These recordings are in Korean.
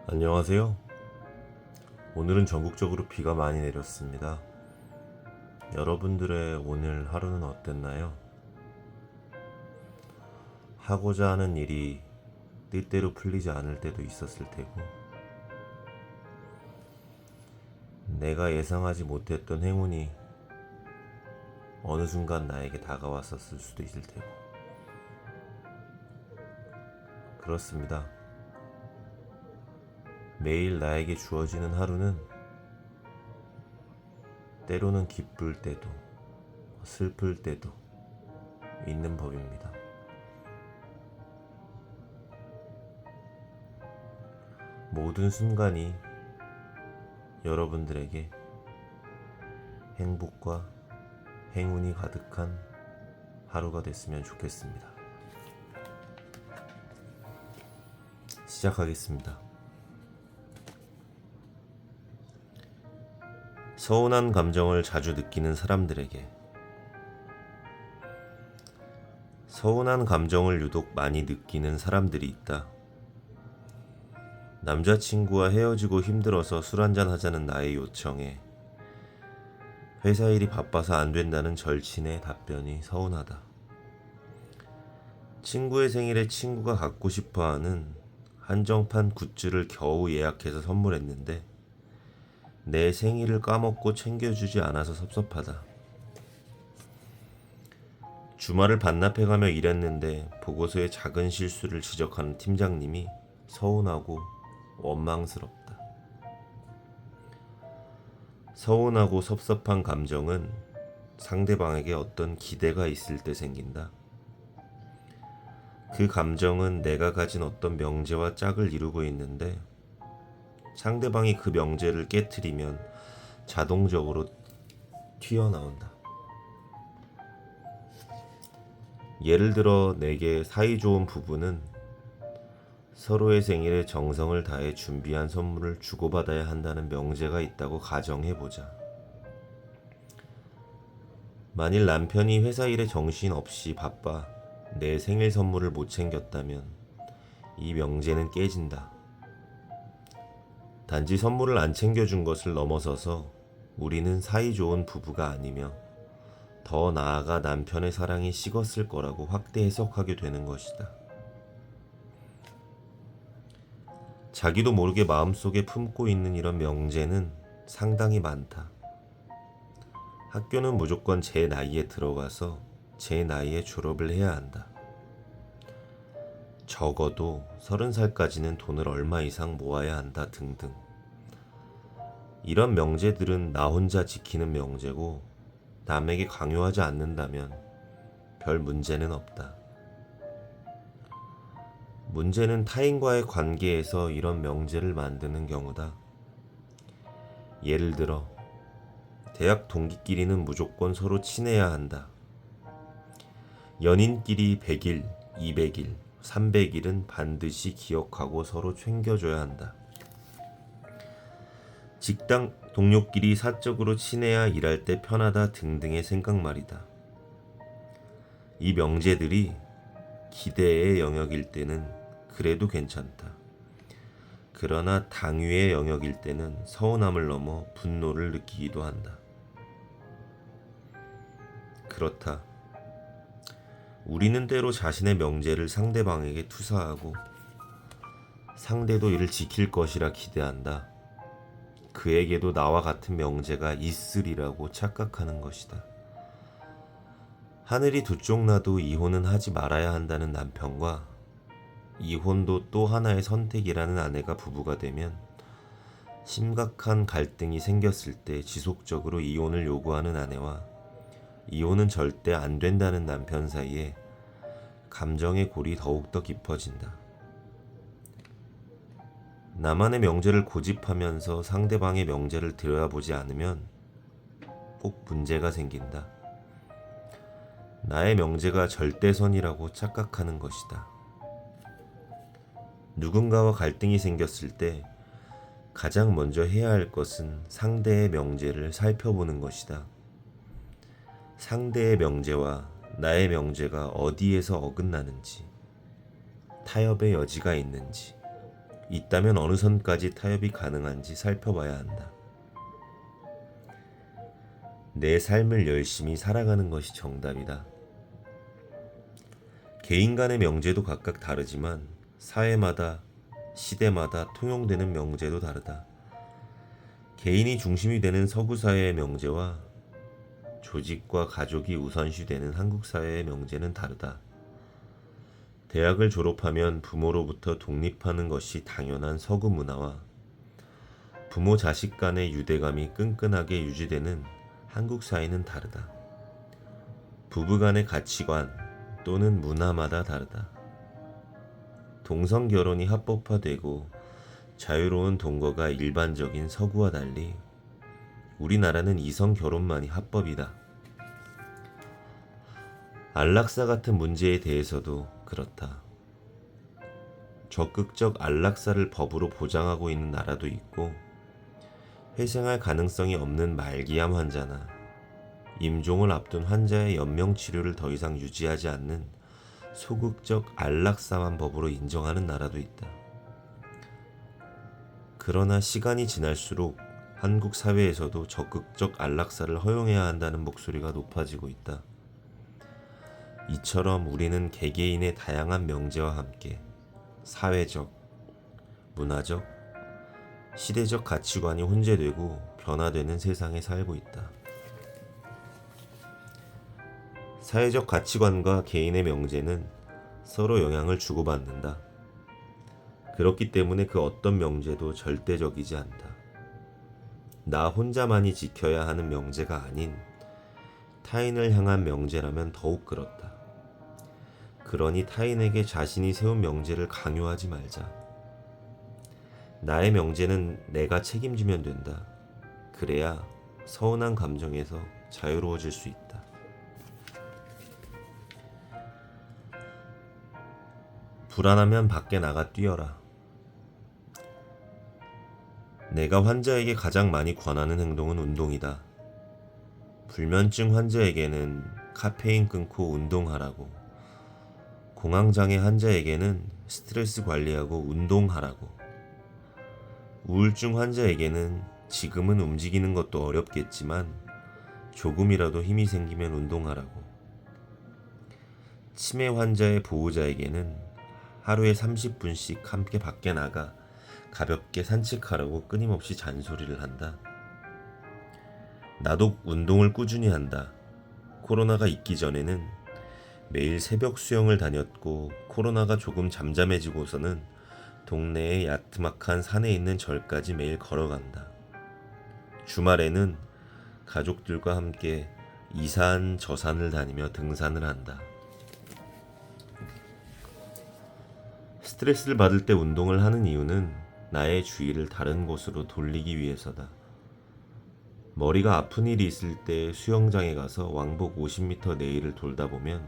안녕하세요. 오늘은 전국적으로 비가 많이 내렸습니다. 여러분들의 오늘 하루는 어땠나요? 하고자 하는 일이 뜻대로 풀리지 않을 때도 있었을 테고, 내가 예상하지 못했던 행운이 어느 순간 나에게 다가왔었을 수도 있을 테고, 그렇습니다. 매일 나에게 주어지는 하루는 때로는 기쁠 때도 슬플 때도 있는 법입니다. 모든 순간이 여러분들에게 행복과 행운이 가득한 하루가 됐으면 좋겠습니다. 시작하겠습니다. 서운한 감정을 자주 느끼는 사람들에게. 서운한 감정을 유독 많이 느끼는 사람들이 있다. 남자친구와 헤어지고 힘들어서 술 한잔 하자는 나의 요청에 회사 일이 바빠서 안 된다는 절친의 답변이 서운하다. 친구의 생일에 친구가 갖고 싶어하는 한정판 굿즈를 겨우 예약해서 선물했는데 내 생일을 까먹고 챙겨주지 않아서 섭섭하다. 주말을 반납해가며 일했는데 보고서에 작은 실수를 지적하는 팀장님이 서운하고 원망스럽다. 서운하고 섭섭한 감정은 상대방에게 어떤 기대가 있을 때 생긴다. 그 감정은 내가 가진 어떤 명제와 짝을 이루고 있는데 상대방이 그 명제를 깨트리면 자동적으로 튀어나온다. 예를 들어 내게 사이좋은 부부는 서로의 생일에 정성을 다해 준비한 선물을 주고받아야 한다는 명제가 있다고 가정해보자. 만일 남편이 회사 일에 정신없이 바빠 내 생일 선물을 못 챙겼다면 이 명제는 깨진다. 단지 선물을 안 챙겨준 것을 넘어서서 우리는 사이좋은 부부가 아니며 더 나아가 남편의 사랑이 식었을 거라고 확대 해석하게 되는 것이다. 자기도 모르게 마음속에 품고 있는 이런 명제는 상당히 많다. 학교는 무조건 제 나이에 들어가서 제 나이에 졸업을 해야 한다. 적어도 30살까지는 돈을 얼마 이상 모아야 한다 등등. 이런 명제들은 나 혼자 지키는 명제고 남에게 강요하지 않는다면 별 문제는 없다. 문제는 타인과의 관계에서 이런 명제를 만드는 경우다. 예를 들어 대학 동기끼리는 무조건 서로 친해야 한다. 연인끼리 100일, 200일, 300일은 반드시 기억하고 서로 챙겨줘야 한다. 직장 동료끼리 사적으로 친해야 일할 때 편하다 등등의 생각 말이다. 이 명제들이 기대의 영역일 때는 그래도 괜찮다. 그러나 당위의 영역일 때는 서운함을 넘어 분노를 느끼기도 한다. 그렇다. 우리는 때로 자신의 명제를 상대방에게 투사하고 상대도 이를 지킬 것이라 기대한다. 그에게도 나와 같은 명제가 있으리라고 착각하는 것이다. 하늘이 두 쪽 나도 이혼은 하지 말아야 한다는 남편과 이혼도 또 하나의 선택이라는 아내가 부부가 되면 심각한 갈등이 생겼을 때 지속적으로 이혼을 요구하는 아내와 이혼은 절대 안 된다는 남편 사이에 감정의 골이 더욱더 깊어진다. 나만의 명제를 고집하면서 상대방의 명제를 들여다보지 않으면 꼭 문제가 생긴다. 나의 명제가 절대선이라고 착각하는 것이다. 누군가와 갈등이 생겼을 때 가장 먼저 해야 할 것은 상대의 명제를 살펴보는 것이다. 상대의 명제와 나의 명제가 어디에서 어긋나는지, 타협의 여지가 있는지, 있다면 어느 선까지 타협이 가능한지 살펴봐야 한다. 내 삶을 열심히 살아가는 것이 정답이다. 개인 간의 명제도 각각 다르지만 사회마다, 시대마다 통용되는 명제도 다르다. 개인이 중심이 되는 서구 사회의 명제와 조직과 가족이 우선시되는 한국 사회의 명제는 다르다. 대학을 졸업하면 부모로부터 독립하는 것이 당연한 서구 문화와 부모 자식 간의 유대감이 끈끈하게 유지되는 한국 사회는 다르다. 부부 간의 가치관 또는 문화마다 다르다. 동성 결혼이 합법화되고 자유로운 동거가 일반적인 서구와 달리 우리나라는 이성 결혼만이 합법이다. 안락사 같은 문제에 대해서도 그렇다. 적극적 안락사를 법으로 보장하고 있는 나라도 있고 회생할 가능성이 없는 말기암 환자나 임종을 앞둔 환자의 연명 치료를 더 이상 유지하지 않는 소극적 안락사만 법으로 인정하는 나라도 있다. 그러나 시간이 지날수록 한국 사회에서도 적극적 안락사를 허용해야 한다는 목소리가 높아지고 있다. 이처럼 우리는 개개인의 다양한 명제와 함께 사회적, 문화적, 시대적 가치관이 혼재되고 변화되는 세상에 살고 있다. 사회적 가치관과 개인의 명제는 서로 영향을 주고받는다. 그렇기 때문에 그 어떤 명제도 절대적이지 않다. 나 혼자만이 지켜야 하는 명제가 아닌 타인을 향한 명제라면 더욱 그렇다. 그러니 타인에게 자신이 세운 명제를 강요하지 말자. 나의 명제는 내가 책임지면 된다. 그래야 서운한 감정에서 자유로워질 수 있다. 불안하면 밖에 나가 뛰어라. 내가 환자에게 가장 많이 권하는 행동은 운동이다. 불면증 환자에게는 카페인 끊고 운동하라고, 공황장애 환자에게는 스트레스 관리하고 운동하라고, 우울증 환자에게는 지금은 움직이는 것도 어렵겠지만 조금이라도 힘이 생기면 운동하라고, 치매 환자의 보호자에게는 하루에 30분씩 함께 밖에 나가 가볍게 산책하라고 끊임없이 잔소리를 한다. 나도 운동을 꾸준히 한다. 코로나가 있기 전에는 매일 새벽 수영을 다녔고 코로나가 조금 잠잠해지고서는 동네의 야트막한 산에 있는 절까지 매일 걸어간다. 주말에는 가족들과 함께 이 산 저 산을 다니며 등산을 한다. 스트레스를 받을 때 운동을 하는 이유는 나의 주의를 다른 곳으로 돌리기 위해서다. 머리가 아픈 일이 있을 때 수영장에 가서 왕복 50m 내일을 돌다 보면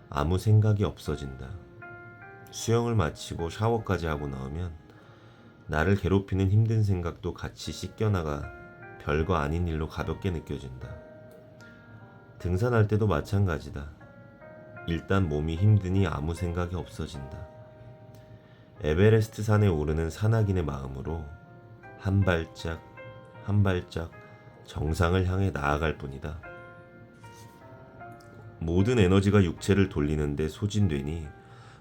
아무 생각이 없어진다. 수영을 마치고 샤워까지 하고 나오면 나를 괴롭히는 힘든 생각도 같이 씻겨나가 별거 아닌 일로 가볍게 느껴진다. 등산할 때도 마찬가지다. 일단 몸이 힘드니 아무 생각이 없어진다. 에베레스트 산에 오르는 산악인의 마음으로 한 발짝 한 발짝 정상을 향해 나아갈 뿐이다. 모든 에너지가 육체를 돌리는데 소진되니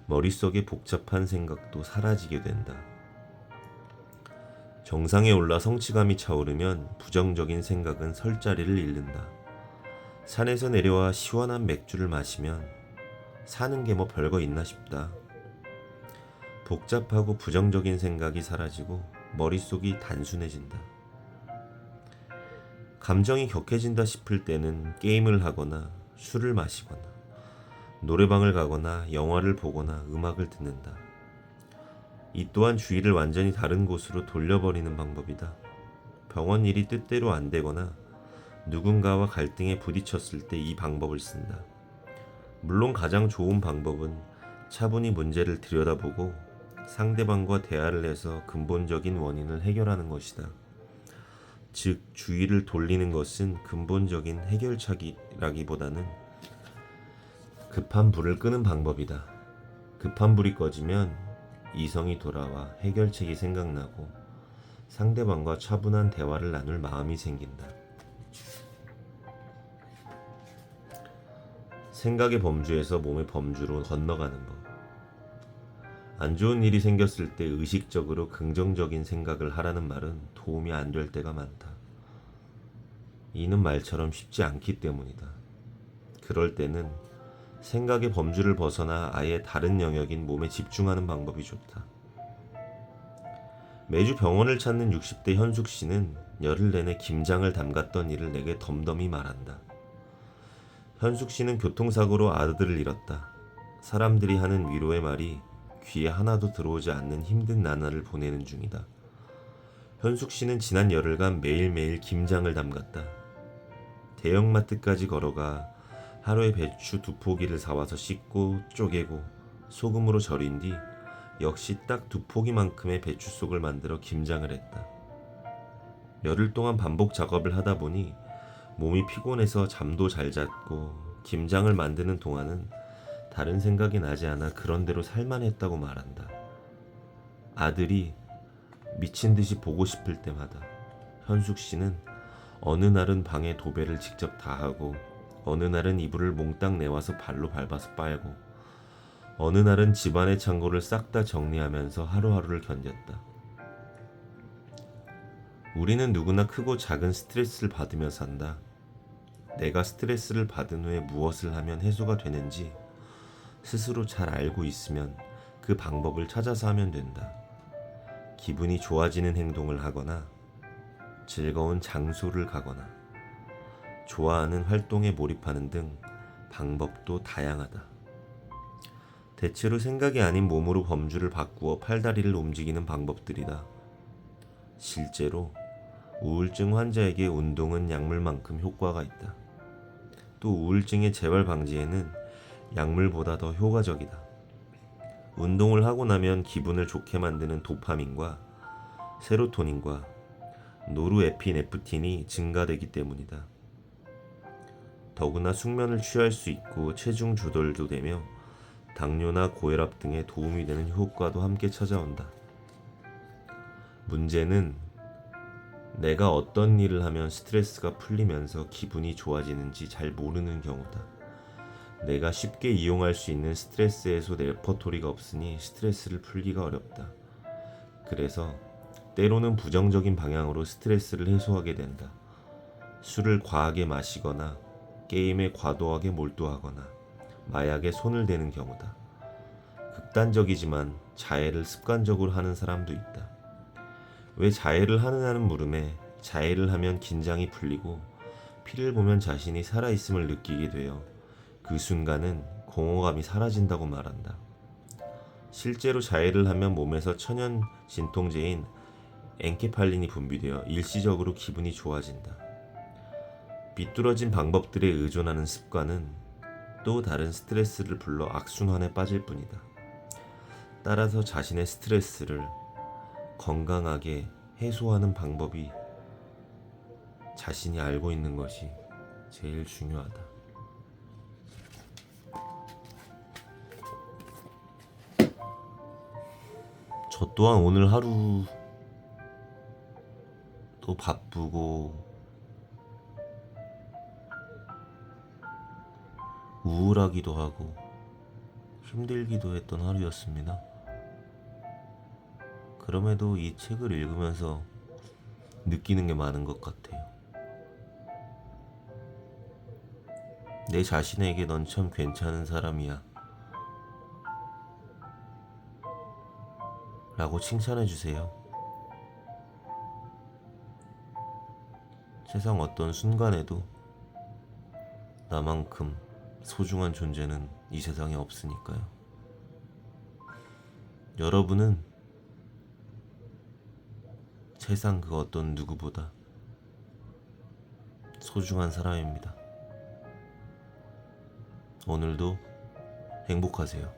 머릿속의 복잡한 생각도 사라지게 된다. 정상에 올라 성취감이 차오르면 부정적인 생각은 설 자리를 잃는다. 산에서 내려와 시원한 맥주를 마시면 사는 게 뭐 별거 있나 싶다. 복잡하고 부정적인 생각이 사라지고 머릿속이 단순해진다. 감정이 격해진다 싶을 때는 게임을 하거나 술을 마시거나 노래방을 가거나 영화를 보거나 음악을 듣는다. 이 또한 주의를 완전히 다른 곳으로 돌려버리는 방법이다. 병원 일이 뜻대로 안 되거나 누군가와 갈등에 부딪혔을 때 이 방법을 쓴다. 물론 가장 좋은 방법은 차분히 문제를 들여다보고 상대방과 대화를 해서 근본적인 원인을 해결하는 것이다. 즉, 주의를 돌리는 것은 근본적인 해결책이라기보다는 급한 불을 끄는 방법이다. 급한 불이 꺼지면 이성이 돌아와 해결책이 생각나고 상대방과 차분한 대화를 나눌 마음이 생긴다. 생각의 범주에서 몸의 범주로 건너가는 법. 안 좋은 일이 생겼을 때 의식적으로 긍정적인 생각을 하라는 말은 도움이 안 될 때가 많다. 이는 말처럼 쉽지 않기 때문이다. 그럴 때는 생각의 범주를 벗어나 아예 다른 영역인 몸에 집중하는 방법이 좋다. 매주 병원을 찾는 60대 현숙 씨는 열흘 내내 김장을 담갔던 일을 내게 덤덤히 말한다. 현숙 씨는 교통사고로 아들을 잃었다. 사람들이 하는 위로의 말이 귀에 하나도 들어오지 않는 힘든 나날을 보내는 중이다. 현숙 씨는 지난 열흘간 매일매일 김장을 담갔다. 대형마트까지 걸어가 하루에 배추 2포기를 사와서 씻고 쪼개고 소금으로 절인 뒤 역시 딱 2포기만큼의 배추속을 만들어 김장을 했다. 열흘 동안 반복 작업을 하다 보니 몸이 피곤해서 잠도 잘 잤고 김장을 만드는 동안은 다른 생각이 나지 않아 그런대로 살만했다고 말한다. 아들이 미친 듯이 보고 싶을 때마다 현숙 씨는 어느 날은 방에 도배를 직접 다 하고 어느 날은 이불을 몽땅 내와서 발로 밟아서 빨고 어느 날은 집안의 창고를 싹 다 정리하면서 하루하루를 견뎠다. 우리는 누구나 크고 작은 스트레스를 받으며 산다. 내가 스트레스를 받은 후에 무엇을 하면 해소가 되는지 스스로 잘 알고 있으면 그 방법을 찾아서 하면 된다. 기분이 좋아지는 행동을 하거나 즐거운 장소를 가거나 좋아하는 활동에 몰입하는 등 방법도 다양하다. 대체로 생각이 아닌 몸으로 범주를 바꾸어 팔다리를 움직이는 방법들이다. 실제로 우울증 환자에게 운동은 약물만큼 효과가 있다. 또 우울증의 재발 방지에는 약물보다 더 효과적이다. 운동을 하고 나면 기분을 좋게 만드는 도파민과 세로토닌과 노르에피네프틴이 증가되기 때문이다. 더구나 숙면을 취할 수 있고 체중 조절도 되며 당뇨나 고혈압 등에 도움이 되는 효과도 함께 찾아온다. 문제는 내가 어떤 일을 하면 스트레스가 풀리면서 기분이 좋아지는지 잘 모르는 경우다. 내가 쉽게 이용할 수 있는 스트레스 해소 레퍼토리가 없으니 스트레스를 풀기가 어렵다. 그래서 때로는 부정적인 방향으로 스트레스를 해소하게 된다. 술을 과하게 마시거나 게임에 과도하게 몰두하거나 마약에 손을 대는 경우다. 극단적이지만 자해를 습관적으로 하는 사람도 있다. 왜 자해를 하느냐는 물음에 자해를 하면 긴장이 풀리고 피를 보면 자신이 살아있음을 느끼게 되어 그 순간은 공허감이 사라진다고 말한다. 실제로 자해를 하면 몸에서 천연 진통제인 엔케팔린이 분비되어 일시적으로 기분이 좋아진다. 비뚤어진 방법들에 의존하는 습관은 또 다른 스트레스를 불러 악순환에 빠질 뿐이다. 따라서 자신의 스트레스를 건강하게 해소하는 방법이 자신이 알고 있는 것이 제일 중요하다. 저 또한 오늘 하루 또 바쁘고 우울하기도 하고 힘들기도 했던 하루였습니다. 그럼에도 이 책을 읽으면서 느끼는 게 많은 것 같아요. 내 자신에게 넌 참 괜찮은 사람이야 라고 칭찬해주세요. 세상 어떤 순간에도 나만큼 소중한 존재는 이 세상에 없으니까요. 여러분은 세상 그 어떤 누구보다 소중한 사람입니다. 오늘도 행복하세요.